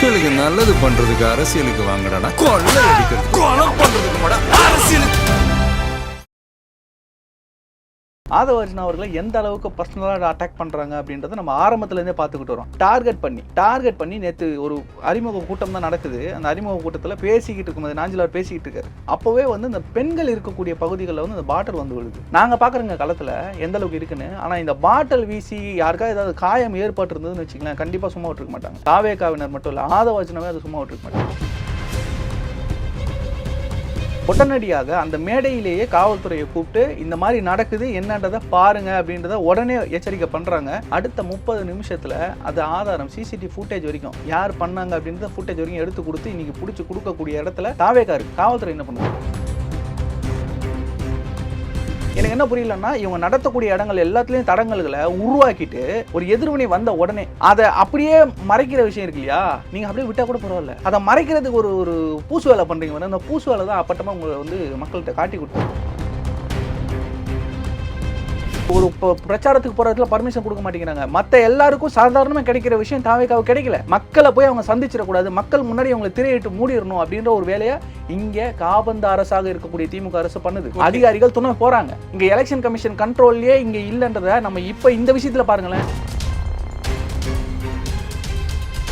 மக்களுக்கு நல்லது பண்றதுக்கு அரசியலுக்கு வாங்கடா, கொள்ளை அடிக்கிறது கொலை பண்றதுக்கு மாடா அரசியலுக்கு. ஆதவ அர்ஜுனா அவர்களை எந்த அளவுக்கு பர்சனலாக அட்டாக் பண்ணுறாங்க அப்படின்றத நம்ம ஆரம்பத்துலேருந்தே பார்த்துக்கிட்டு வரோம். டார்கெட் பண்ணி நேற்று ஒரு அறிமுக கூட்டம் தான் நடக்குது. அந்த அறிமுக கூட்டத்தில் பேசிக்கிட்டு இருக்கும்போது நாஞ்சிலார் பேசிக்கிட்டு இருக்காரு. அப்போவே வந்து இந்த பெண்கள் இருக்கக்கூடிய பகுதிகளில் வந்து இந்த பாட்டில் வந்து விழுது. நாங்கள் பார்க்குறோங்க களத்தில் எந்த அளவுக்கு இருக்குன்னு. ஆனால் இந்த பாட்டில் வீசி யாருக்காவது ஏதாவது காயம் ஏற்பட்டு இருந்ததுன்னு வச்சுக்கலாம், கண்டிப்பாக சும்மா விட்டுருக்க மாட்டாங்க. தாவேகாவினர் மட்டும் இல்லை, ஆதவ அர்ஜுனாவே அதை சும்மா விட்டுருக்க மாட்டாங்க. உடனடியாக அந்த மேடையிலேயே காவல்துறையை கூப்பிட்டு இந்த மாதிரி நடக்குது என்னன்றதை பாருங்க அப்படின்றத உடனே எச்சரிக்கை பண்றாங்க. அடுத்த 30 நிமிஷத்துல அது ஆதாரம் சிசிடிவி ஃபுட்டேஜ் வரைக்கும் யார் பண்ணாங்க அப்படின்றத ஃபுட்டேஜ் வரைக்கும் எடுத்து கொடுத்து இன்னைக்கு பிடிச்சி கொடுக்கக்கூடிய இடத்துல தாவேகாரு காவல்துறை என்ன பண்ணுவாங்க? எனக்கு என்ன புரியலன்னா, இவங்க நடத்தக்கூடிய இடங்கள் எல்லாத்துலேயும் தடங்கல்களை உருவாக்கிட்டு ஒரு எதிர்வினை வந்த உடனே அதை அப்படியே மறைக்கிற விஷயம் இருக்கு இல்லையா, நீங்கள் அப்படியே விட்டால் கூட பரவாயில்ல, அதை மறைக்கிறதுக்கு ஒரு பூசு வேலை பண்ணுறீங்க. அந்த பூசு வேலை தான் அப்பட்டமாக உங்களை வந்து மக்கள்கிட்ட காட்டி கொடுத்தோம். ஒரு பிரச்சாரத்துக்கு போறதுல பர்மிஷன் கொடுக்க மாட்டேங்கிறாங்க. மற்ற எல்லாருக்கும் சாதாரணமாக கிடைக்கிற விஷயம் தாவேகாவுக்கு கிடைக்கல. மக்களை போய் அவங்க சந்திச்சிடக்கூடாது, மக்கள் முன்னாடி அவங்களை திரையிட்டு மூடிடணும் அப்படின்ற ஒரு வேலையை இங்கே காபந்த அரசாக இருக்கக்கூடிய திமுக அரசு பண்ணுது. அதிகாரிகள் துணை போறாங்க. இங்க எலெக்ஷன் கமிஷன் கண்ட்ரோல்லே இங்க இல்லைன்றத நம்ம இப்ப இந்த விஷயத்துல பாருங்களேன்.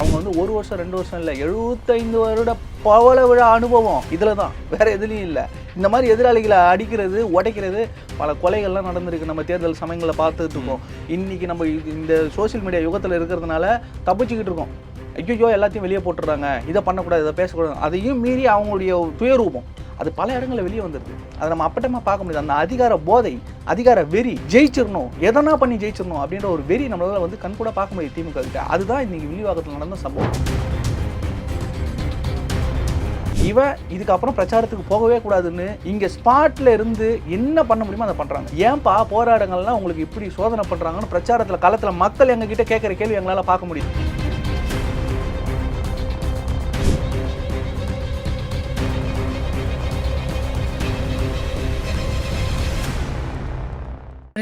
அவங்க வந்து 1 வருஷம் 2 வருஷம் இல்லை, 75 வருட பவள விழா அனுபவம் இதில் தான், வேற எதுலையும் இல்லை. இந்த மாதிரி எதிராளிகளை அடிக்கிறது, உடைக்கிறது, பல கொலைகள்லாம் நடந்திருக்கு. நம்ம தேர்தல் சமயங்களில் பார்த்துட்டு இருக்கோம். இன்னைக்கு நம்ம இந்த சோசியல் மீடியா யுகத்தில் இருக்கிறதுனால தப்பிச்சுக்கிட்டு இருக்கோம். ஐயோ எல்லாத்தையும் வெளியே போட்டுடுறாங்க, இதை பண்ணக்கூடாது, இதை பேசக்கூடாது. அதையும் மீறி அவங்களுடைய துயரூபம் அது பல இடங்களில் வெளியே வந்துருக்கு. அதை நம்ம அப்பட்டமாக பார்க்க முடியாது. அந்த அதிகார போதை, அதிகார வெறி, ஜெயிச்சிடணும், எதனா பண்ணி ஜெயிச்சிடணும் அப்படின்ற ஒரு வெறி நம்மளால வந்து கண்கூட பார்க்க முடியும் திமுக கிட்ட. அதுதான் இன்னைக்கு வில்லிவாக்கத்தில் நடந்த சம்பவம். இதுக்கப்புறம் பிரச்சாரத்துக்கு போகவே கூடாதுன்னு இங்க ஸ்பாட்ல இருந்து என்ன பண்ண முடியுமோ அதை பண்றாங்க. ஏன்பா போராட்டங்கள்லாம் உங்களுக்கு இப்படி சோதனை பண்றாங்கன்னு பிரச்சாரத்துல களத்துல மக்கள் எங்க கிட்ட கேட்கிற கேள்வி எங்களால பார்க்க முடியுது.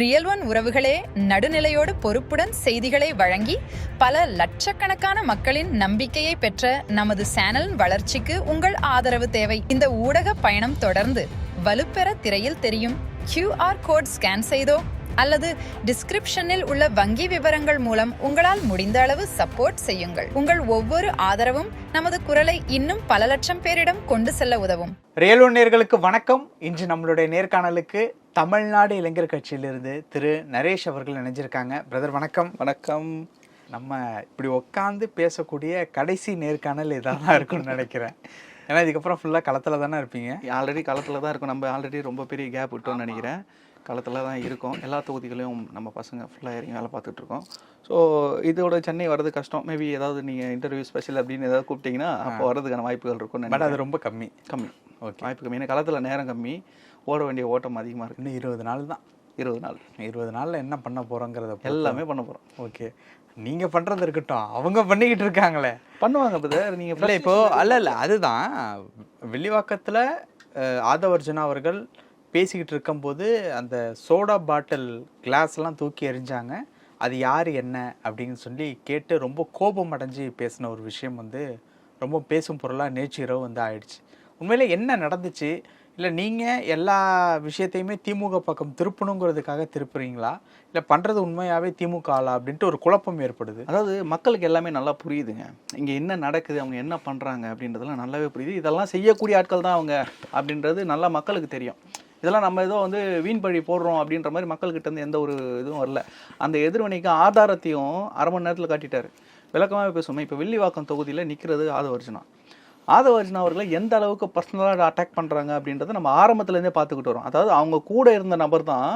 ரியல் ஒன் உறவுகளே, நடுநிலையோடு பொறுப்புடன் செய்திகளை வழங்கி பல லட்சக்கணக்கான மக்களின் நம்பிக்கையை பெற்ற நமது சேனலின் வளர்ச்சிக்கு உங்கள் ஆதரவு தேவை. இந்த ஊடக பயணம் தொடர்ந்து வலுப்பெற திரையில் தெரியும் QR கோட் ஸ்கேன் செய்தோ அல்லது டிஸ்கிரிப்ஷனில் உள்ள வங்கி விவரங்கள் மூலம் உங்களால் முடிந்த அளவு சப்போர்ட் செய்யுங்கள். உங்கள் ஒவ்வொரு ஆதரவும் நமது குரலை இன்னும் பல லட்சம் பேரிடம் கொண்டு செல்ல உதவும். ரியல் ஒன் நேயர்களுக்கு வணக்கம். இன்று நம்மளுடைய நேர்காணலுக்கு தமிழ்நாடு இளைஞர் கட்சியிலிருந்து திரு நரேஷ் அவர்கள் இணைஞ்சிருக்காங்க. பிரதர் வணக்கம். வணக்கம். நம்ம இப்படி உட்காந்து பேசக்கூடிய கடைசி நேர்காணல் இதாக தான் இருக்கும்னு நினைக்கிறேன். ஏன்னா இதுக்கப்புறம் ஃபுல்லாக களத்தில் தானே இருப்பீங்க. ஆல்ரெடி களத்தில் தான் இருக்கும். நம்ம ஆல்ரெடி ரொம்ப பெரிய கேப் விட்டோம்னு நினைக்கிறேன். களத்தில் தான் இருக்கும். எல்லா தொகுதிகளையும் நம்ம பசங்க ஃபுல்லாக இறங்கி வேலை பார்த்துட்ருக்கோம். ஸோ இதோட சென்னை வர்றது கஷ்டம். மேபி ஏதாவது நீங்கள் இன்டர்வியூ ஸ்பெஷல் அப்படின்னு ஏதாவது கூப்பிட்டிங்கன்னா அப்போ வரதுக்கான வாய்ப்புகள் இருக்கும். பட் அது ரொம்ப கம்மி. ஓகே, வாய்ப்பு கம்மி. ஏன்னா களத்தில் நேரம் கம்மி, ஓட வேண்டிய ஓட்டம் அதிகமாக இருக்குது. இன்னும் 20 நாள் தான். 20 நாளில் என்ன பண்ண போகிறோங்கிறத எல்லாமே பண்ண போகிறோம். ஓகே, நீங்கள் பண்ணுறது இருக்கட்டும், அவங்க பண்ணிக்கிட்டு இருக்காங்களே பண்ணுவாங்க பிரதர். நீங்கள் இல்லை இப்போது அல்ல அதுதான் வில்லிவாக்கத்தில் ஆதவ அர்ஜுனா அவர்கள் பேசிக்கிட்டு இருக்கும்போது அந்த சோடா பாட்டில் கிளாஸ்லாம் தூக்கி எறிஞ்சாங்க. அது யார் என்ன அப்படின்னு சொல்லி கேட்டு ரொம்ப கோபம் அடைஞ்சு பேசின ஒரு விஷயம் வந்து ரொம்ப பேசும் பொருளாக நேற்று இரவு வந்து ஆயிடுச்சு. உண்மையில் என்ன நடந்துச்சு? இல்லை நீங்கள் எல்லா விஷயத்தையுமே திமுக பக்கம் திருப்பணுங்கிறதுக்காக திருப்புறீங்களா, இல்லை பண்ணுறது உண்மையாகவே திமுக ஆளா அப்படின்ட்டு ஒரு குழப்பம் ஏற்படுது. அதாவது மக்களுக்கு எல்லாமே நல்லா புரியுதுங்க. இங்கே என்ன நடக்குது, அவங்க என்ன பண்ணுறாங்க அப்படின்றதெல்லாம் நல்லாவே புரியுது. இதெல்லாம் செய்யக்கூடிய ஆட்கள் தான் அவங்க அப்படின்றது நல்லா மக்களுக்கு தெரியும். இதெல்லாம் நம்ம ஏதோ வந்து வீண் பழி போடுறோம் அப்படின்ற மாதிரி மக்கள்கிட்ட இருந்து எந்த ஒரு இதுவும் வரல. அந்த எதிர்வினைக்கு ஆதாரத்தையும் அரை மணி நேரத்தில் காட்டிட்டார். விளக்கமாகவே பேசுவோம். இப்போ வில்லிவாக்கம் தொகுதியில் நிற்கிறது ஆதவ அர்ஜுனா அவர்களை எந்த அளவுக்கு பர்சனலாக அட்டாக் பண்ணுறாங்க அப்படின்றத நம்ம ஆரம்பத்துலேருந்தே பார்த்துக்கிட்டு வரோம். அதாவது அவங்க கூட இருந்த நபர் தான்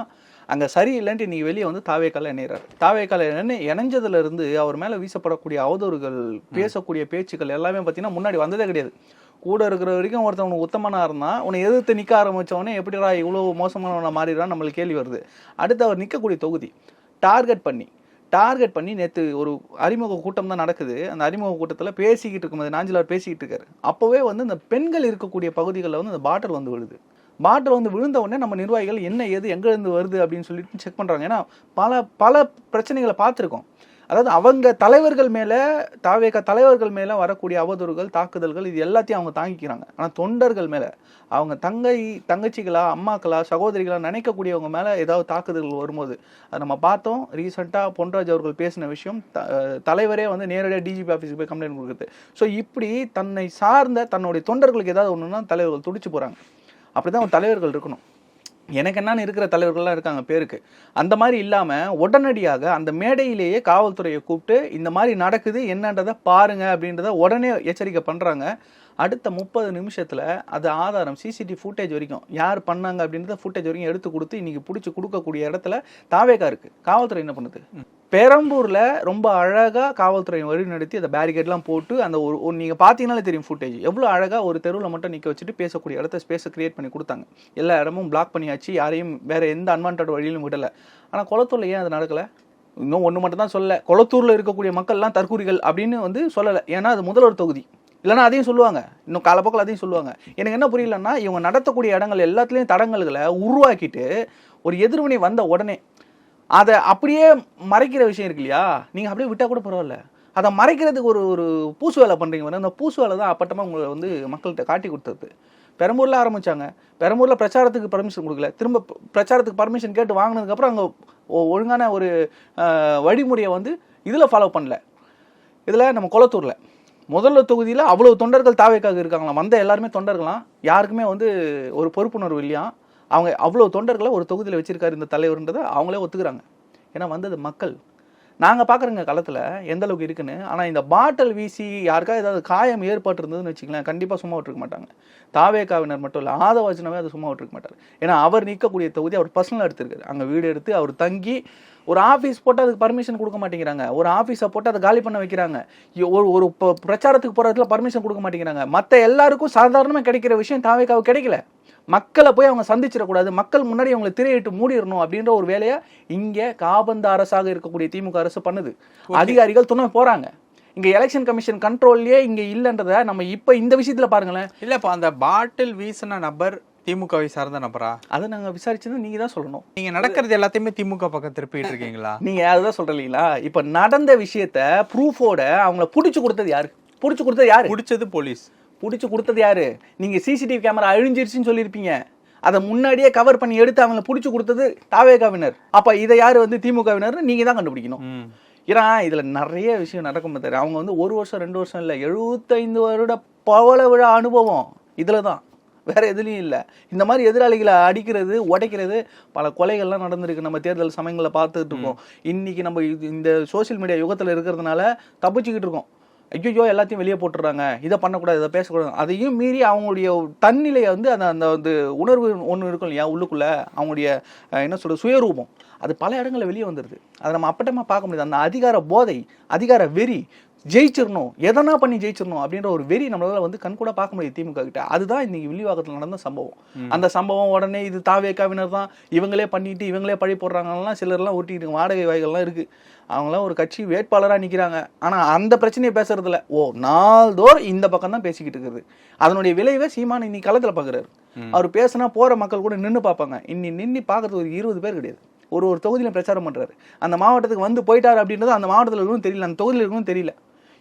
அங்கே சரியில்லைன்ட்டு இன்றைக்கி வெளியே வந்து தாவேக்கால இணைகிறார். தாவேக்கால இணைஞ்சதுலேருந்து அவர் மேலே வீசப்படக்கூடிய அவதூறுகள், பேசக்கூடிய பேச்சுக்கள் எல்லாமே பார்த்தீங்கன்னா முன்னாடி வந்ததே கிடையாது. கூட இருக்கிற வரைக்கும் ஒருத்தவனுக்கு உத்தமனாக இருந்தால் உன்னை எதிர்த்து நிற்க ஆரம்பித்தவொடனே எப்படிடா இவ்வளோ மோசமானவனை மாறிடுறான்னு நம்மளுக்கு கேள்வி வருது. அடுத்து அவர் நிற்கக்கூடிய தொகுதி டார்கெட் பண்ணி நேற்று ஒரு அறிமுக கூட்டம் தான் நடக்குது. அந்த அறிமுக கூட்டத்தில் பேசிக்கிட்டு இருக்கும்போது நாஞ்சிலார் பேசிக்கிட்டு இருக்காரு. அப்போவே வந்து இந்த பெண்கள் இருக்கக்கூடிய பகுதிகளில் வந்து அந்த பாட்டில் வந்து விழுது. விழுந்த உடனே நம்ம நிர்வாகிகள் என்ன ஏது எங்கேருந்து வருது அப்படின்னு சொல்லிட்டு செக் பண்ணுறாங்க. ஏன்னா பல பிரச்சனைகளை பார்த்துருக்கோம். அதாவது அவங்க தலைவர்கள் மேலே தாவேக தலைவர்கள் மேலே வரக்கூடிய அவதூறுகள் தாக்குதல்கள் இது எல்லாத்தையும் அவங்க தாங்கிக்கிறாங்க. ஆனால் தொண்டர்கள் மேலே அவங்க தங்கச்சிகளா அம்மாக்களா சகோதரிகளா நினைக்கக்கூடியவங்க மேலே ஏதாவது தாக்குதல்கள் வரும்போது அதை நம்ம பார்த்தோம். ரீசெண்டாக பொன்ராஜ் அவர்கள் பேசின விஷயம், தலைவரே வந்து நேரடியாக டிஜிபி ஆஃபீஸுக்கு போய் கம்ப்ளைண்ட் கொடுக்குறது. ஸோ இப்படி தன்னை சார்ந்த தன்னுடைய தொண்டர்களுக்கு ஏதாவது ஒன்றுனா தலைவர்கள் துடிச்சு போகிறாங்க. அப்படி தான் தலைவர்கள் இருக்கணும். எனக்கு என்னன்னு இருக்கிற தலைவர்கள்லாம் இருக்காங்க பேருக்கு. அந்த மாதிரி இல்லாமல் உடனடியாக அந்த மேடையிலேயே காவல்துறையை கூப்பிட்டு இந்த மாதிரி நடக்குது என்னன்றதை பாருங்க அப்படின்றத உடனே எச்சரிக்கை பண்ணுறாங்க. அடுத்த 30 நிமிஷத்தில் அது ஆதாரம் சிசிடிவி ஃபுட்டேஜ் வரைக்கும் யார் பண்ணாங்க அப்படின்றத ஃபுட்டேஜ் வரைக்கும் எடுத்து கொடுத்து இன்றைக்கி பிடிச்சி கொடுக்கக்கூடிய இடத்துல தாவேகா இருக்குது. காவல்துறை என்ன பண்ணுது? பெரம்பூரில் ரொம்ப அழகாக காவல்துறை வழி நடத்தி அந்த பேரிகேட்லாம் போட்டு அந்த ஒரு நீங்கள் பார்த்தீங்கன்னாலே தெரியும் ஃபுட்டேஜ் எவ்வளோ அழகாக ஒரு தெருவில் மட்டும் நிற்க வச்சுட்டு பேசக்கூடிய இடத்த ஸ்பேஸை கிரியேட் பண்ணி கொடுத்தாங்க. எல்லா இடமும் பிளாக் பண்ணியாச்சு, யாரையும் வேறு எந்த அன்வான்ட் வழியிலும் விடலை. ஆனால் குளத்தூரில் ஏன் அது நடக்கலை? இன்னும் ஒன்று மட்டும் தான் சொல்லலை, குளத்தூரில் இருக்கக்கூடிய மக்கள்லாம் தற்கூரிகள் அப்படின்னு வந்து சொல்லலை. ஏன்னா அது முதல்வர் தொகுதி, இல்லைன்னா அதையும் சொல்லுவாங்க, இன்னும் காலப்போக்கில் அதையும் சொல்லுவாங்க. எனக்கு என்ன புரியலன்னா இவங்க நடத்தக்கூடிய இடங்கள் எல்லாத்துலேயும் தடங்கல்களை உருவாக்கிட்டு ஒரு எதிர்வினை வந்த உடனே அதை அப்படியே மறைக்கிற விஷயம் இருக்கு இல்லையா, நீங்கள் அப்படியே விட்டால் கூட பரவாயில்ல, அதை மறைக்கிறதுக்கு ஒரு பூசு வேலை பண்ணுறீங்க. அந்த பூசு வேலை தான் அப்பட்டமாக உங்களை வந்து மக்கள்கிட்ட காட்டி கொடுத்தது. பெரம்பூரில் ஆரம்பித்தாங்க, பெரம்பூரில் பிரச்சாரத்துக்கு பர்மிஷன் கொடுக்கல, திரும்ப பிரச்சாரத்துக்கு பர்மிஷன் கேட்டு வாங்கினதுக்கப்புறம் அங்கே ஒழுங்கான ஒரு வழிமுறையை வந்து இதில் ஃபாலோ பண்ணல. இதில் நம்ம குளத்தூரில் முதல்ல தொகுதியில் அவ்வளோ தொண்டர்கள் தாவேக்காக இருக்காங்களாம், வந்த எல்லாருமே தொண்டர்களாம், யாருக்குமே வந்து ஒரு பொறுப்புணர்வு இல்லையா. அவங்க அவ்வளோ தொண்டர்களை ஒரு தொகுதியில் வச்சிருக்காரு இந்த தலைவர்ன்றதை அவங்களே ஒத்துக்கிறாங்க. ஏன்னா வந்தது மக்கள். நாங்கள் பார்க்குறோங்க களத்தில் எந்த அளவுக்கு இருக்குன்னு. ஆனால் இந்த பாட்டில் வீசி யாருக்காவது ஏதாவது காயம் ஏற்பட்டிருந்ததுன்னு வச்சுக்கலாம், கண்டிப்பாக சும்மா விட்டுருக்க மாட்டாங்க. தாவேக்காவினர் மட்டும் இல்லை, ஆதவாஜனாவே அதை சும்மா விட்டுருக்க மாட்டார். ஏன்னா அவர் நிற்கக்கூடிய தொகுதி அவர் பர்சனலாக எடுத்திருக்காரு. அங்கே வீடு எடுத்து அவர் தங்கி ஒரு ஆஃபீஸ் போட்டு அதுக்கு பர்மிஷன் கொடுக்க மாட்டேங்கிறாங்க, ஒரு ஆஃபீஸை போட்டு அதை காலி பண்ண வைக்கிறாங்க, ஒரு பிரச்சாரத்துக்கு போகிறதுல பர்மிஷன் கொடுக்க மாட்டேங்கிறாங்க. மற்ற எல்லாருக்கும் சாதாரணமாக கிடைக்கிற விஷயம் தாவேக்காவுக்கு கிடைக்கல. மக்களை போய் அவங்க சந்திச்சிடக்கூடாது, மக்கள் முன்னாடி அவங்களை திரையிட்டு மூடிடணும் அப்படின்ற ஒரு வேலையை இங்கே காபந்த அரசாக இருக்கக்கூடிய திமுக அரசு பண்ணுது. அதிகாரிகள் துணை போகிறாங்க. இங்கே எலெக்ஷன் கமிஷன் கண்ட்ரோல்லையே இங்கே இல்லைன்றதை நம்ம இப்போ இந்த விஷயத்தில் பாருங்களேன். இல்லை, இப்போ அந்த பாட்டில் வீசின நபர் திமுகவை சார்ந்த நபரா? அதை நாங்கள் விசாரிச்சது நீங்கள் தான் சொல்லணும். நீங்கள் நடக்கிறது எல்லாத்தையுமே திமுக பக்கம் திருப்பிட்டு இருக்கீங்களா? நீங்கள் அதுதான் சொல்கிறீங்களா? இப்போ நடந்த விஷயத்த ப்ரூஃபோட அவங்கள பிடிச்சி கொடுத்தது யாரு? பிடிச்சது போலீஸ். பிடிச்சி கொடுத்தது யாரு? நீங்கள் சிசிடிவி கேமரா அழிஞ்சிருச்சுன்னு சொல்லியிருப்பீங்க, அதை முன்னாடியே கவர் பண்ணி எடுத்து அவங்களை பிடிச்சி கொடுத்தது தாவேகாவினர். அப்போ இதை யார் வந்து திமுகவினர் நீங்கள் தான் கண்டுபிடிக்கணும். ஏன்னா இதில் நிறைய விஷயம் நடக்கும். அவங்க வந்து 1 வருஷம் 2 வருஷம் இல்லை, 75 வருட பவள விழா அனுபவம் இதில் தான், வேற எதுலையும் இல்லை. இந்த மாதிரி எதிராளிகளை அடிக்கிறது உடைக்கிறது பல கொலைகள்லாம் நடந்திருக்கு. நம்ம தேர்தல் சமயங்களில் பார்த்துட்டு இருக்கோம். இன்னைக்கு நம்ம இந்த சோசியல் மீடியா யுகத்தில் இருக்கிறதுனால தப்பிச்சுக்கிட்டு இருக்கோம். ஐயோ எல்லாத்தையும் வெளியே போட்டுடுறாங்க, இதை பண்ணக்கூடாது, இதை பேசக்கூடாது. அதையும் மீறி அவங்களுடைய தன்னிலையை வந்து அந்த அந்த உணர்வு ஒன்று இருக்கும் இல்லையா உள்ளுக்குள்ளே, அவங்களுடைய என்ன சொல்கிறது சுயரூபம், அது பல இடங்களில் வெளியே வந்துடுது. அதை நம்ம அப்பட்டமாக பார்க்க முடியாது. அந்த அதிகார போதை, அதிகார வெறி, ஜெயிச்சிடணும், எதனா பண்ணி ஜெயிச்சிடணும் அப்படின்ற ஒரு வெறி நம்மளால வந்து கண்கூட பார்க்க முடியாது திமுக கிட்ட. அதுதான் இன்னைக்கு வில்லிவாக்கத்தில் நடந்த சம்பவம். அந்த சம்பவம் உடனே இது தாவேக்காவினர் தான் இவங்களே பண்ணிட்டு இவங்களே பழி போடுறாங்கலாம் சிலர்லாம் ஒட்டிக்கிட்டு வாடகை வாய்கள்லாம் இருக்கு. அவங்களாம் ஒரு கட்சி வேட்பாளராக நிற்கிறாங்க. ஆனால் அந்த பிரச்சனையை பேசுறதுல நாள்தோறும் இந்த பக்கம் தான் பேசிக்கிட்டு இருக்குது. அதனுடைய விளைவை சீமான் இன்னைக்கு களத்தில் பார்க்குறாரு. அவர் பேசினா போகிற மக்கள் கூட நின்று பார்ப்பாங்க. நின்று பார்க்கறது ஒரு 20 பேர் கிடையாது. ஒரு தொகுதியில பிரச்சாரம் பண்ணுறாரு. அந்த மாவட்டத்துக்கு வந்து போயிட்டார் அப்படின்றது அந்த மாவட்டத்தில் இருக்கணும் தெரியல, அந்த தொகுதியில் இருக்கணும் தெரியல.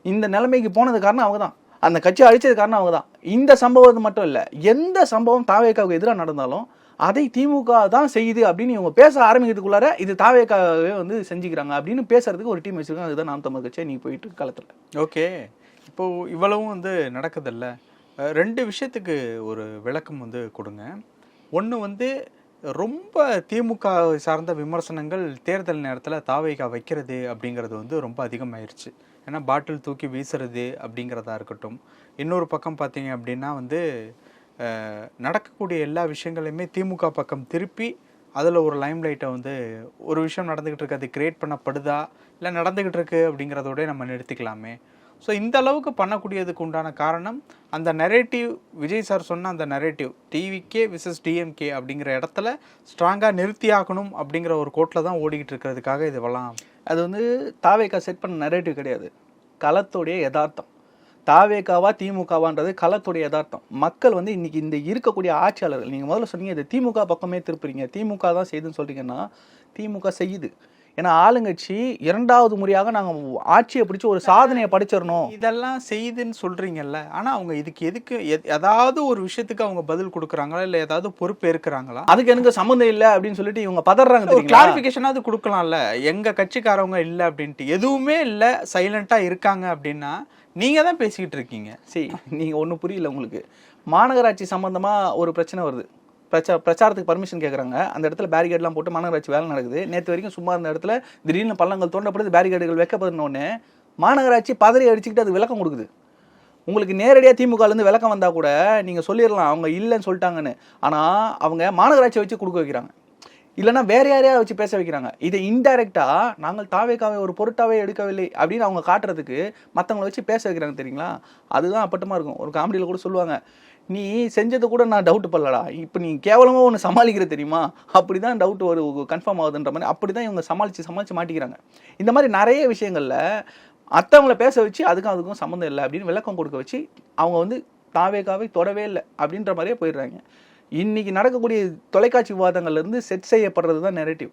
இந்த நிலைமைக்கு போனது காரணம் அவங்க தான், அந்த கட்சி அழிச்சது காரணம் அவங்க தான். இந்த சம்பவம் மட்டும் இல்லை, எந்த சம்பவம் தாவேக்காவுக்கு எதிராக நடந்தாலும் அதை திமுக தான் செய்யுது அப்படின்னு இவங்க பேச ஆரம்பிக்கிறதுக்குள்ளார இது தாவேக்காவே வந்து செஞ்சுக்கிறாங்க அப்படின்னு பேசுறதுக்கு ஒரு டீம் வச்சிருக்காங்க. அதுதான் நாம் தமிழ் கட்சியை நீங்க போயிட்டு காலத்தில். ஓகே, இப்போ இவ்வளவும் வந்து நடக்குதில்ல, 2 விஷயத்துக்கு ஒரு விளக்கம் வந்து கொடுங்க. ஒன்று வந்து ரொம்ப திமுக சார்ந்த விமர்சனங்கள் தேர்தல் நேரத்தில் தாவேகா வைக்கிறது அப்படிங்கிறது வந்து ரொம்ப அதிகமாயிருச்சு. ஏன்னா பாட்டில் தூக்கி வீசுறது அப்படிங்கிறதா இருக்கட்டும். இன்னொரு பக்கம் பார்த்தீங்க அப்படின்னா வந்து நடக்கக்கூடிய எல்லா விஷயங்களையுமே திமுக பக்கம் திருப்பி அதில் ஒரு லைம் லைட்டை வந்து ஒரு விஷயம் நடந்துக்கிட்டு இருக்கு, அது கிரியேட் பண்ணப்படுதா இல்லை நடந்துக்கிட்டு இருக்கு அப்படிங்கிறதோட நம்ம நிறுத்திக்கலாமே. ஸோ இந்த அளவுக்கு பண்ணக்கூடியதுக்கு உண்டான காரணம் அந்த நரேட்டிவ், விஜய் சார் சொன்ன அந்த நரேட்டிவ் டிவிகே விசஸ் டிஎம்கே அப்படிங்கிற இடத்துல ஸ்ட்ராங்காக நிறுத்தியாகணும் அப்படிங்கிற ஒரு கோட்டில் தான் ஓடிக்கிட்டு இருக்கிறதுக்காக இதுவெல்லாம். அது வந்து தாவேக்கா செட் பண்ண நரேட்டிவ் கிடையாது, களத்துடைய யதார்த்தம். தாவேக்காவா திமுகவான்றது களத்துடைய யதார்த்தம். மக்கள் வந்து இன்னைக்கு இந்த இருக்கக்கூடிய ஆட்சியாளர்கள், நீங்கள் முதல்ல சொன்னீங்க இது திமுக பக்கமே திருப்புறீங்க, திமுக தான் செய்யுதுன்னு சொல்றீங்கன்னா திமுக செய்யுது. ஏன்னா ஆளுங்கட்சி 2வது முறையாக நாங்கள் ஆட்சியை பிடிச்சி ஒரு சாதனையை படிச்சிடணும். இதெல்லாம் செய்துன்னு சொல்றீங்கல்ல, ஆனா அவங்க இதுக்கு எதுக்கு ஏதாவது ஒரு விஷயத்துக்கு அவங்க பதில் கொடுக்குறாங்களா இல்ல ஏதாவது பொறுப்பு ஏற்கிறாங்களா? அதுக்கு எனக்கு சம்மந்தம் இல்லை அப்படின்னு சொல்லிட்டு இவங்க பதறாங்க தெரியுங்களா? கிளாரிபிகேஷனாவது கொடுக்கலாம்ல. எங்க கட்சிக்காரவங்க இல்லை அப்படின்ட்டு எதுவுமே இல்லை சைலண்டா இருக்காங்க அப்படின்னா நீங்க தான் பேசிக்கிட்டு இருக்கீங்க. சரி, நீங்க ஒன்றும் புரியல உங்களுக்கு. மாநகராட்சி சம்பந்தமா ஒரு பிரச்சனை வருது. பிரச்சாரத்துக்கு பர்மிஷன் கேட்குறாங்க. அந்த இடத்துல பேரிகேட்லாம் போட்டு மாநகராட்சி வேலை நடக்குது. நேற்று வரைக்கும் சும்மா இருந்த இடத்துல திடீர்னு பள்ளங்கள் தோண்டப்படுது, பேரிகேடுகள் வைக்கப்படுனோடனே மாநகராட்சி பதறி அடிச்சுக்கிட்டு அது விளக்கம் கொடுக்குது. உங்களுக்கு நேரடியாக திமுகலேருந்து விளக்கம் வந்தால் கூட நீங்கள் சொல்லிடலாம் அவங்க இல்லைன்னு சொல்லிட்டாங்கன்னு. ஆனால் அவங்க மாநகராட்சியை வச்சு கொடுக்க வைக்கிறாங்க, இல்லைன்னா வேற யாரையாவது வச்சு பேச வைக்கிறாங்க. இதை இன்டைரக்டாக நாங்கள் தாவேக்காவை ஒரு பொருட்டாவே எடுக்கவில்லை அப்படின்னு அவங்க காட்டுறதுக்கு மற்றவங்களை வச்சு பேச வைக்கிறாங்க தெரியுங்களா? அதுதான் அப்பட்டமாக இருக்கும். ஒரு காமெடியில் கூட சொல்லுவாங்க, நீ செஞ்சது கூட நான் டவுட் பண்ணலடா, இப்போ நீ கேவலமாக ஒன்று சமாளிக்கிற தெரியுமா, அப்படி தான் டவுட் ஒரு கன்ஃபார்ம் ஆகுதுன்ற மாதிரி அப்படி தான் இவங்க சமாளித்து மாட்டிக்கிறாங்க. இந்த மாதிரி நிறைய விஷயங்களில் மற்றவங்கள பேச வச்சு அதுக்கும் சம்மந்தம் இல்லை அப்படின்னு விளக்கம் கொடுக்க வச்சு அவங்க வந்து தாவேக்காவை தொடவே இல்லை அப்படின்ற மாதிரியே போயிடுறாங்க. இன்னைக்கு நடக்கக்கூடிய தொலைக்காட்சி விவாதங்கள்லேருந்து செட் செய்யப்படுறது தான் நெரேட்டிவ்.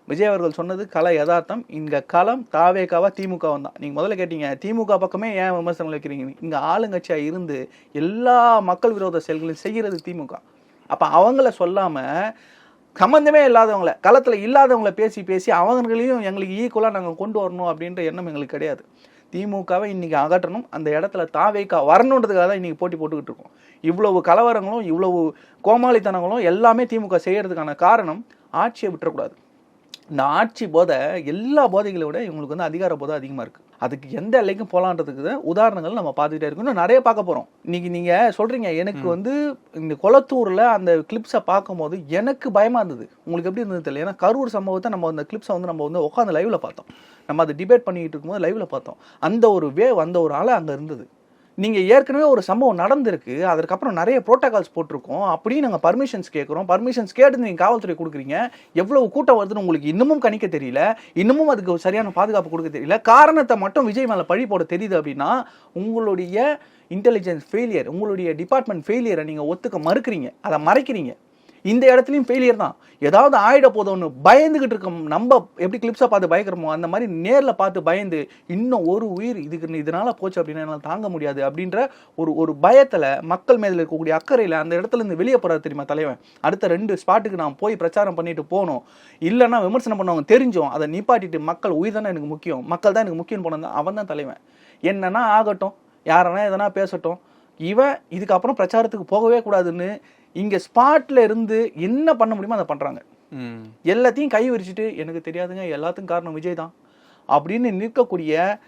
விஜய் அவர்கள் சொன்னது கலை யதார்த்தம். இங்கே களம் தாவேக்காவா திமுகவும் தான். நீங்கள் முதல்ல கேட்டீங்க திமுக பக்கமே ஏன் விமர்சனங்கள் வைக்கிறீங்க. இங்கே ஆளுங்கட்சியாக இருந்து எல்லா மக்கள் விரோத செயல்களையும் செய்கிறது திமுக. அப்போ அவங்கள சொல்லாமல் சம்மந்தமே இல்லாதவங்கள, களத்தில் இல்லாதவங்கள பேசி அவங்களையும் எங்களுக்கு ஈக்குவலாக நாங்கள் கொண்டு வரணும் அப்படின்ற எண்ணம் எங்களுக்கு கிடையாது. திமுகவை இன்றைக்கி அகற்றணும், அந்த இடத்துல தாவேக்கா வரணுன்றதுக்காக தான் இன்றைக்கி போட்டி போட்டுக்கிட்டு இருக்கோம். இவ்வளவு கலவரங்களும் இவ்வளவு கோமாளித்தனங்களும் எல்லாமே திமுக செய்கிறதுக்கான காரணம் ஆட்சியை விட்டுறக்கூடாது. இந்த ஆட்சி போதை எல்லா போதைகளை விட இவங்களுக்கு வந்து அதிகார போதை அதிகமாக இருக்குது. அதுக்கு எந்த எல்லைக்கும் போகலான்றதுக்கு தான் உதாரணங்கள் நம்ம பார்த்துக்கிட்டே இருக்கோம். இன்னும் நிறைய பார்க்க போகிறோம். இன்னைக்கு நீங்கள் சொல்கிறீங்க எனக்கு வந்து இந்த கொளத்தூரில் அந்த கிளிப்ஸை பார்க்கும்போது எனக்கு பயமாக இருந்தது. உங்களுக்கு எப்படி இருந்தது தெரியல. ஏன்னா கரூர் சம்பவத்தை நம்ம அந்த கிளிப்ஸை வந்து நம்ம வந்து உட்காந்து லைவில் பார்த்தோம். நம்ம அதை டிபேட் பண்ணிக்கிட்டு இருக்கும்போது லைவில் பார்த்தோம். அந்த ஒரு அந்த ஒரு ஆளை அங்கே இருந்தது. நீங்கள் ஏற்கனவே ஒரு சம்பவம் நடந்திருக்கு, அதற்கப்புறம் நிறைய ப்ரோட்டோகால்ஸ் போட்டிருக்கோம், அப்படியும் நாங்கள் பர்மிஷன்ஸ் கேட்குறோம். பர்மிஷன்ஸ் கேட்டு நீங்கள் காவல்துறை கொடுக்குறீங்க. எவ்வளவு கூட்டம் வருதுன்னு உங்களுக்கு இன்னமும் கணிக்க தெரியல, இன்னமும் அதுக்கு சரியான பாதுகாப்பு கொடுக்க தெரியல. காரணத்தை மட்டும் விஜய் மேலே பழி போட தெரியுது அப்படின்னா உங்களுடைய இன்டெலிஜென்ஸ் ஃபெயிலியர், உங்களுடைய டிபார்ட்மெண்ட் ஃபெயிலியரை நீங்கள் ஒத்துக்க மறுக்கிறீங்க, அதை மறைக்கிறீங்க. இந்த இடத்துலையும் ஃபெயிலியர் தான். ஏதாவது ஆயிட போதோன்னு பயந்துகிட்டு இருக்கோம். நம்ம எப்படி கிளிப்ஸை பார்த்து பயக்கிறோமோ அந்த மாதிரி நேரில் பார்த்து பயந்து இன்னும் ஒரு உயிர் இதனால போச்சு அப்படின்னா என்னால் தாங்க முடியாது அப்படின்ற ஒரு பயத்தில் மக்கள் மேலே இருக்கக்கூடிய அக்கறையில் அந்த இடத்துல இருந்து வெளியே போகிறார் தெரியுமா தலைவன். அடுத்த 2 ஸ்பாட்டுக்கு நான் போய் பிரச்சாரம் பண்ணிட்டு போகணும், இல்லைன்னா விமர்சனம் பண்ணவங்க தெரிஞ்சோம் அதை நிப்பாட்டிட்டு மக்கள் உயிர் தானே எனக்கு முக்கியம், மக்கள் தான் எனக்கு முக்கியம் போனது அவன் தான் தலைவன். என்னன்னா ஆகட்டும், யாரனா எதனா பேசட்டும், இவன் இதுக்கப்புறம் பிரச்சாரத்துக்கு போகவே கூடாதுன்னு இங்கே ஸ்பாட்ல இருந்து என்ன பண்ண முடியுமோ அதை பண்ணுறாங்க. எல்லாத்தையும் கை விரிச்சிட்டு எனக்கு தெரியாதுங்க, எல்லாத்துக்கும் காரணம் விஜய் தான் அப்படின்னு நிற்கக்கூடிய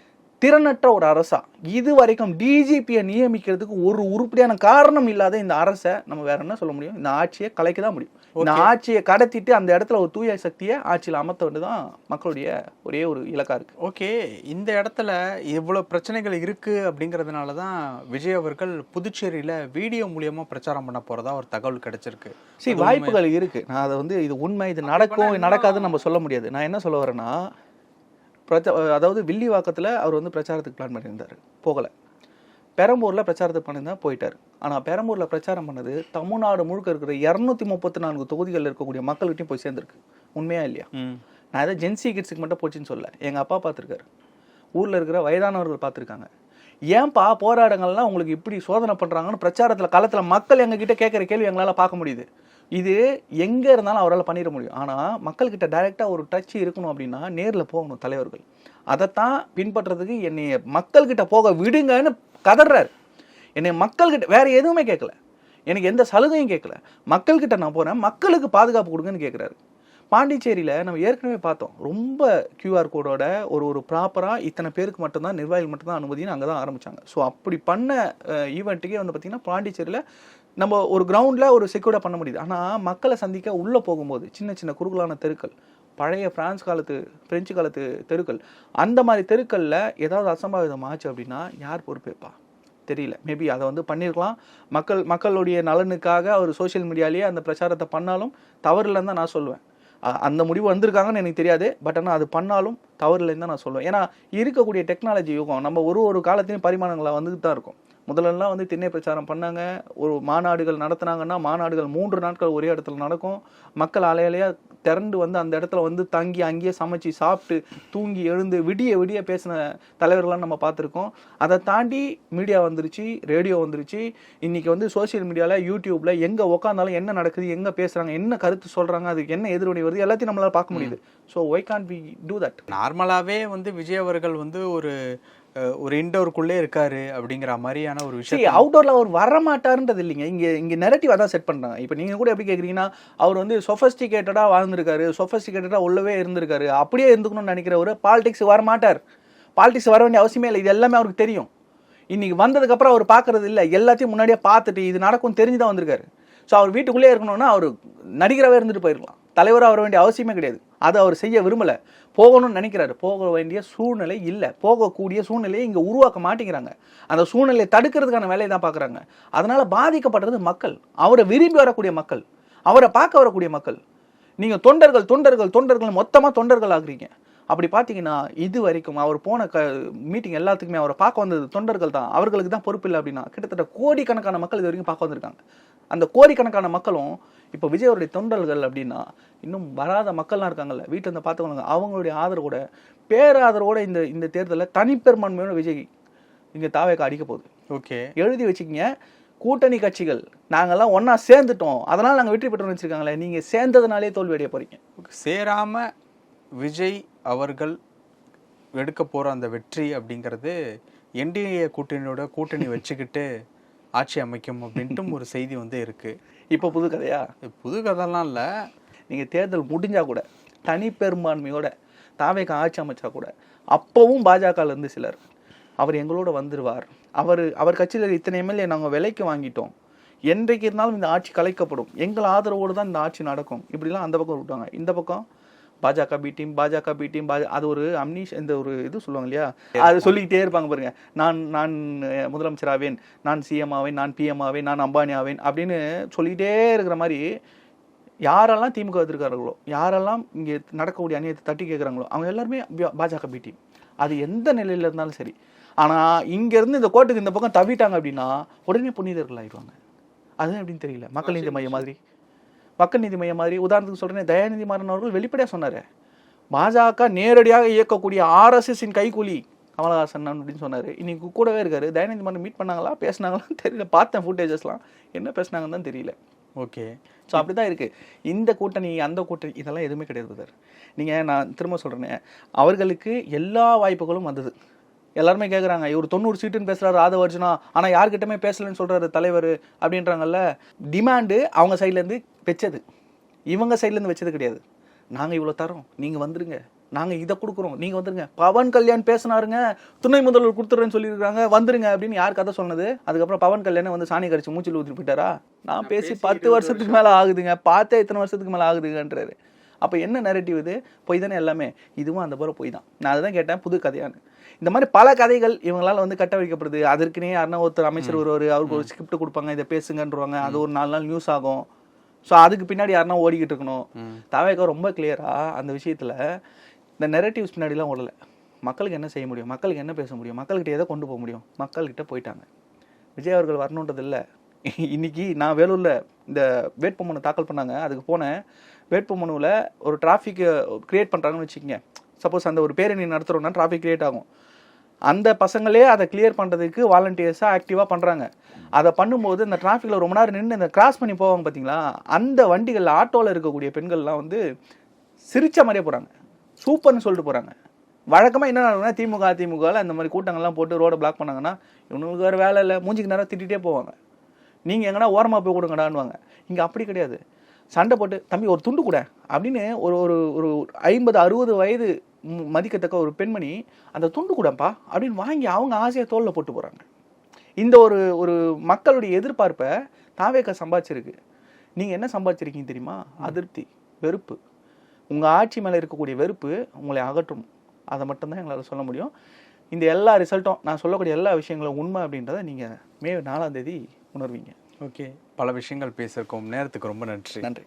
திறனற்ற ஒரு அரசா இது வரைக்கும் டிஜிபியை நியமிக்கிறதுக்கு ஒரு உருப்படியான காரணம் இல்லாத இந்த அரசை நம்ம வேற என்ன சொல்ல முடியும்? இந்த ஆட்சியை கலைக்க தான் முடியும். இந்த ஆட்சியை கடத்திட்டு அந்த இடத்துல ஒரு தூய சக்தியை ஆட்சியில் அமர்த்த வேண்டியதான் மக்களுடைய ஒரே ஒரு இலக்கா இருக்கு. ஓகே, இந்த இடத்துல இவ்வளவு பிரச்சனைகள் இருக்கு அப்படிங்கிறதுனால தான் விஜய் அவர்கள் புதுச்சேரியில வீடியோ மூலியமா பிரச்சாரம் பண்ண போறதா ஒரு தகவல் கிடைச்சிருக்கு. சரி, வாய்ப்புகள் இருக்கு. நான் அதை வந்து இது உண்மை, இது நடக்கும் நடக்காதுன்னு நம்ம சொல்ல முடியாது. நான் என்ன சொல்ல வரேன்னா, அதாவது வில்லிவாக்கத்தில் அவர் வந்து பிரச்சாரத்துக்கு பிளான் பண்ணியிருந்தார், போகலை. பெரம்பூரில் பிரச்சாரத்துக்கு பண்ணியிருந்தால் போயிட்டார். ஆனால் பெரம்பூரில் பிரச்சாரம் பண்ணது தமிழ்நாடு முழுக்க இருக்கிற 234 தொகுதிகளில் இருக்கக்கூடிய மக்கள்கிட்டையும் போய் சேர்ந்துருக்கு. உண்மையா இல்லையா? நான் ஏதாவது ஜென்சி கிட்ஸுக்கு மட்டும் போச்சுன்னு சொல்ல, எங்கள் அப்பா பார்த்துருக்காரு, ஊரில் இருக்கிற வயதானவர்கள் பார்த்துருக்காங்க. ஏன்பா போராட்டங்கள்லாம் உங்களுக்கு இப்படி சோதனை பண்ணுறாங்கன்னு பிரச்சாரத்தில் களத்தில் மக்கள் எங்ககிட்ட கேட்குற கேள்வி எங்களால் பார்க்க முடியுது. இது எங்கே இருந்தாலும் அவரால் பண்ணிட முடியும். ஆனால் மக்கள்கிட்ட டைரெக்டாக ஒரு டச் இருக்கணும் அப்படின்னா நேரில் போகணும் தலைவர்கள். அதைத்தான் பின்பற்றுறதுக்கு என்னை மக்கள்கிட்ட போக விடுங்கன்னு கதறாரு. என்னை மக்கள்கிட்ட வேறு எதுவுமே கேட்கல, எனக்கு எந்த சலுகையும் கேட்கல, மக்கள்கிட்ட நான் போகிறேன், மக்களுக்கு பாதுகாப்பு கொடுங்கன்னு கேட்குறாரு. பாண்டிச்சேரியில் நம்ம ஏற்கனவே பார்த்தோம், ரொம்ப கியூஆர் கோடோட ஒரு ப்ராப்பராக இத்தனை பேருக்கு மட்டும்தான், நிர்வாகிகள் மட்டும்தான் அனுமதினு அங்கே தான் ஆரம்பித்தாங்க. ஸோ அப்படி பண்ண ஈவெண்ட்டுக்கே வந்து பார்த்திங்கன்னா பாண்டிச்சேரியில் நம்ம ஒரு கிரவுண்டில் ஒரு செக்யூர்டாக பண்ண முடியுது. ஆனால் மக்களை சந்திக்க உள்ளே போகும்போது சின்ன சின்ன குறுகலான தெருக்கள், பழைய பிரெஞ்சு காலத்து தெருக்கள், அந்த மாதிரி தெருக்களில் ஏதாவது அசம்பாவிதம் ஆச்சு அப்படின்னா யார் பொறுப்பேற்பா தெரியல. மேபி அதை வந்து பண்ணியிருக்கலாம். மக்களுடைய நலனுக்காக அவர் சோஷியல் மீடியாலேயே அந்த பிரச்சாரத்தை பண்ணாலும் தவறு இல்லைன்னு தான் நான் சொல்லுவேன். அந்த முடிவு வந்திருக்காங்கன்னு எனக்கு தெரியாது, பட் ஆனால் அது பண்ணாலும் தவறு இல்லைன்னு தான் நான் சொல்லுவேன். ஏன்னா இருக்கக்கூடிய டெக்னாலஜி யுகம் நம்ம ஒரு காலத்திலையும் பரிமாணங்களை வந்துட்டு தான் இருக்கும். முதல்லலாம் வந்து திண்ணை பிரச்சாரம் பண்ணாங்க, ஒரு மாநாடுகள் நடத்துனாங்கன்னா மாநாடுகள் 3 நாட்கள் ஒரே இடத்துல நடக்கும், மக்கள் அலையலையாக திரண்டு வந்து அந்த இடத்துல வந்து தங்கி அங்கேயே சமைச்சு சாப்பிட்டு தூங்கி எழுந்து விடிய விடிய பேசின தலைவர்கள்லாம் நம்ம பார்த்துருக்கோம். அதை தாண்டி மீடியா வந்துருச்சு, ரேடியோ வந்துருச்சு. இன்னைக்கு வந்து சோசியல் மீடியாவில், யூடியூப்ல எங்கே உட்காந்தாலும் என்ன நடக்குது, எங்கே பேசுகிறாங்க, என்ன கருத்து சொல்கிறாங்க, அதுக்கு என்ன எதிர்வினை வருது, எல்லாத்தையும் நம்மளால் பார்க்க முடியுது. So why can't we do that? நார்மலாகவே வந்து விஜய் அவர்கள் வந்து ஒரு இன்டோருக்குள்ளே இருக்காரு அப்படிங்கிற மாதிரியான ஒரு விஷயம். அவுட்டோர்ல அவர் வரமாட்டாருன்றது இல்லைங்க. இங்க நெரட்டிவ் அதான் செட் பண்றாங்க. இப்போ நீங்க கூட எப்படி கேக்குறீங்கன்னா, அவர் வந்து சொஃபஸ்டிகேட்டடா வாழ்ந்திருக்காரு, சொஃபஸ்டிகேட்டடா உள்ளவே இருந்திருக்காரு, அப்படியே இருந்துக்கணும்னு நினைக்கிறவரு பாலிடிக்ஸ் வர மாட்டார். பாலிடிக்ஸ் வர வேண்டிய அவசியமே இல்லை. இது எல்லாமே அவருக்கு தெரியும். இன்னைக்கு வந்ததுக்கு அப்புறம் அவர் பாக்குறது இல்லை, எல்லாத்தையும் முன்னாடியே பார்த்துட்டு இது நடக்கும் தெரிஞ்சுதான் வந்திருக்காரு. ஸோ அவர் வீட்டுக்குள்ளே இருக்கணும்னா அவர் நடிகராகவே இருந்துட்டு போயிருக்கலாம், தலைவராக வர வேண்டிய அவசியமே கிடையாது. அதை அவர் செய்ய விரும்பலை. போகணும்னு நினைக்கிறாரு, போக வேண்டிய சூழ்நிலை இல்லை, போகக்கூடிய சூழ்நிலையை இங்கே உருவாக்க மாட்டேங்கிறாங்க. அந்த சூழ்நிலையை தடுக்கிறதுக்கான வேலையை தான் பார்க்குறாங்க. அதனால் பாதிக்கப்படுறது மக்கள், அவரை விரும்பி வரக்கூடிய மக்கள், அவரை பார்க்க வரக்கூடிய மக்கள். நீங்கள் தொண்டர்கள் தொண்டர்கள் தொண்டர்கள் மொத்தமாக தொண்டர்கள் ஆகுறீங்க. அப்படி பார்த்தீங்கன்னா இது வரைக்கும் அவர் போன மீட்டிங் எல்லாத்துக்குமே அவரை பார்க்க வந்தது தொண்டர்கள் தான். அவர்களுக்கு தான் பொறுப்பு இல்லை அப்படின்னா கிட்டத்தட்ட கோடிக்கணக்கான மக்கள் இது வரைக்கும் பார்க்க வந்திருக்காங்க. அந்த கோடிக்கணக்கான மக்களும் இப்போ விஜய் அவருடைய தொண்டர்கள் அப்படின்னா இன்னும் வராத மக்கள்லாம் இருக்காங்கல்ல, வீட்டில் இருந்து பார்த்துக்கோங்க, அவங்களுடைய ஆதரவோட பேராதரவோட இந்த தேர்தலில் தனிப்பெரும்பான்மையோட விஜய் இங்கே தாவேக்கா அடிக்க போகுது. ஓகே, எழுதி வச்சுக்கிங்க. கூட்டணி கட்சிகள் நாங்கள்லாம் ஒன்றா சேர்ந்துட்டோம், அதனால் நாங்கள் வெற்றி பெற்றோம்னு வச்சுருக்காங்களே, நீங்கள் சேர்ந்ததுனாலே தோல்வி அடைய போகிறீங்க. சேராமல் விஜய் அவர்கள் எடுக்க போகிற அந்த வெற்றி அப்படிங்கிறது என்டிஏ கூட்டணி வச்சுக்கிட்டு ஆட்சி அமைக்கும் அப்படின்ட்டும் ஒரு செய்தி வந்து இருக்குது. இப்போ புது கதையா? புது கதைலாம் இல்லை. நீங்கள் தேர்தல் முடிஞ்சால் கூட தனிப்பெரும்பான்மையோட தாவேக்கா ஆட்சி அமைச்சா கூட அப்போவும் பாஜகலேருந்து சிலர் அவர் எங்களோட வந்துடுவார், அவர் கட்சியில் இத்தனை எம்எல்ஏ நாங்கள் விலைக்கு வாங்கிட்டோம், என்றைக்கு இருந்தாலும் இந்த ஆட்சி கலைக்கப்படும், எங்கள் ஆதரவோடு தான் இந்த ஆட்சி நடக்கும், இப்படிலாம் அந்த பக்கம் விட்டுவாங்க. இந்த பக்கம் பாஜக பி டீம் அது ஒரு இந்த ஒரு இது சொல்லுவாங்க இல்லையா, அது சொல்லிக்கிட்டே இருப்பாங்க பாருங்க. நான் முதலமைச்சர் ஆவேன், நான் சிஎம் ஆவேன், நான் பிஎம் ஆவேன், நான் அம்பானி ஆவேன் அப்படின்னு சொல்லிக்கிட்டே இருக்கிற மாதிரி யாரெல்லாம் திமுக எதிர்க்கிறார்களோ, யாரெல்லாம் இங்கே நடக்கக்கூடிய அநியாயத்தை தட்டி கேட்குறாங்களோ அவங்க எல்லாருமே பாஜக பி டீம். அது எந்த நிலையில் இருந்தாலும் சரி. ஆனால் இங்கேருந்து இந்த கோட்டுக்கு இந்த பக்கம் தவிட்டாங்க அப்படின்னா உடனே புனிதர்கள் ஆயிடுவாங்க. அது எப்படின்னு தெரியல. மக்கள் நீதி மையம் மாதிரி உதாரணத்துக்கு சொல்கிறேன், தயாநிதி மாறன் அவர்கள் வெளிப்படையாக சொன்னார், பாஜக நேரடியாக இயக்கக்கூடிய ஆர்எஸ்எஸின் கைக்கூலி கமலஹாசன் அப்படின்னு சொன்னார். இன்னைக்கு கூடவே இருக்காரு. தயாநிதி மாறன் மீட் பண்ணாங்களா, பேசினாங்களான்னு தெரியல, பார்த்தேன் ஃபுட்டேஜஸ்லாம், என்ன பேசினாங்கன்னு தான் தெரியல. ஓகே, ஸோ அப்படி தான் இருக்குது. இந்த கூட்டணி அந்த கூட்டணி இதெல்லாம் எதுவுமே கிடையாது சார். நீங்கள் நான் திரும்ப சொல்கிறேனே, அவர்களுக்கு எல்லா வாய்ப்புகளும் வந்தது. எல்லாருமே கேட்குறாங்க, இவர் 90 சீட்டுன்னு பேசுகிறாரு ஆதவர்ஜுனா, ஆனால் யார்கிட்டமே பேசலன்னு சொல்கிறாரு தலைவர் அப்படின்றாங்கல்ல. டிமாண்டு அவங்க சைட்லேருந்து வச்சது, இவங்க சைட்லேருந்து வச்சது கிடையாது. நாங்கள் இவ்வளோ தரோம், நீங்கள் வந்துடுங்க, நாங்கள் இதை கொடுக்குறோம், நீங்கள் வந்துருங்க. பவன் கல்யாண் பேசினாருங்க, துணை முதல்வர் கொடுத்துட்றேன்னு சொல்லியிருக்காங்க, வந்துருங்க அப்படின்னு யார் கதை சொன்னது? அதுக்கப்புறம் பவன் கல்யாணம் வந்து சாணி கரைச்சி மூச்சில் ஊற்றிட்டு போயிட்டாரா? நான் பேசி 10 வருஷத்துக்கு மேலே ஆகுதுங்க, பார்த்தே இத்தனை வருஷத்துக்கு மேலே ஆகுதுங்கன்றாரு. அப்போ என்ன நெரட்டிவ் இது? பொய் தானே எல்லாமே. இதுவும் அந்த போகிற பொய் தான். நான் அதை தான் கேட்டேன், புது கதையான்னு. இந்த மாதிரி பல கதைகள் இவங்களால வந்து கட்ட வைக்கப்படுது. அதற்குனே யாருன்னா ஒருத்தர் அமைச்சர் வருவார், அவருக்கு ஒரு ஸ்கிரிப்ட் கொடுப்பாங்க, இதை பேசுங்கன்றவாங்க, அது ஒரு 4 நாள் நியூஸ் ஆகும். ஸோ அதுக்கு பின்னாடி யாருன்னா ஓடிக்கிட்டு இருக்கணும். தாவேக்கா ரொம்ப கிளியராக அந்த விஷயத்தில் இந்த நெரட்டிவ்ஸ் பின்னாடிலாம் ஓடலை. மக்களுக்கு என்ன செய்ய முடியும், மக்களுக்கு என்ன பேச முடியும், மக்கள்கிட்ட எதை கொண்டு போக முடியும், மக்கள்கிட்ட போயிட்டாங்க. விஜய் அவர்கள் வரணுன்றது இல்லை. இன்னைக்கு நான் வேலூரில் இந்த வேட்புமனு தாக்கல் பண்ணாங்க, அதுக்கு போனேன். வேட்புமனுவில் ஒரு டிராஃபிக் கிரியேட் பண்ணுறாங்கன்னு வச்சுக்கோங்க. சப்போஸ் அந்த ஒரு பேரணி நடத்துகிறோன்னா டிராஃபிக் கிரியேட் ஆகும். அந்த பசங்களே அதை கிளியர் பண்ணுறதுக்கு வாலண்டியர்ஸாக ஆக்டிவாக பண்ணுறாங்க. அதை பண்ணும்போது இந்த டிராஃபிக்கில் ரொம்ப நேரம் நின்று இந்த கிராஸ் பண்ணி போவாங்க பார்த்தீங்களா, அந்த வண்டிகள் ஆட்டோவில் இருக்கக்கூடிய பெண்கள்லாம் வந்து சிரித்த மாதிரியே போகிறாங்க, சூப்பர்னு சொல்லிட்டு போகிறாங்க. வழக்கமாக என்ன நடக்குன்னா திமுகவில் அந்த மாதிரி கூட்டங்கள்லாம் போட்டு ரோடை பிளாக் பண்ணாங்கன்னா இவங்களுக்கு வேறு வேலை இல்லை, மூஞ்சிக்கு நேரம் திட்டிகிட்டே போவாங்க. நீங்கள் எங்கன்னா ஓரமாக போய் கொடுங்கடான்னுவாங்க. இங்கே அப்படி கிடையாது. சண்டை போட்டு தம்பி ஒரு துண்டு கூட அப்படின்னு ஒரு ஒரு 50-60 வயது மதிக்கத்தக்க ஒரு பெண்மணி அந்த துண்டு கூடப்பா அப்படின்னு வாங்கி அவங்க ஆசையாக தோளில் போட்டு போகிறாங்க. இந்த ஒரு மக்களுடைய எதிர்பார்ப்பை தாவேக்கா சம்பாதிச்சிருக்கு. நீங்கள் என்ன சம்பாதிச்சிருக்கீங்க தெரியுமா? அதிருப்தி, வெறுப்பு. உங்கள் ஆட்சி மேலே இருக்கக்கூடிய வெறுப்பு உங்களை அகற்றும். அதை மட்டும்தான் எங்களால் சொல்ல முடியும். இந்த எல்லா ரிசல்ட்டும், நான் சொல்லக்கூடிய எல்லா விஷயங்களும் உண்மை அப்படின்றத நீங்கள் மே 4ஆம் தேதி உணர்வீங்க. ஓகே, பல விஷயங்கள் பேசியிருக்கோம். நேரத்துக்கு ரொம்ப நன்றி. நன்றி.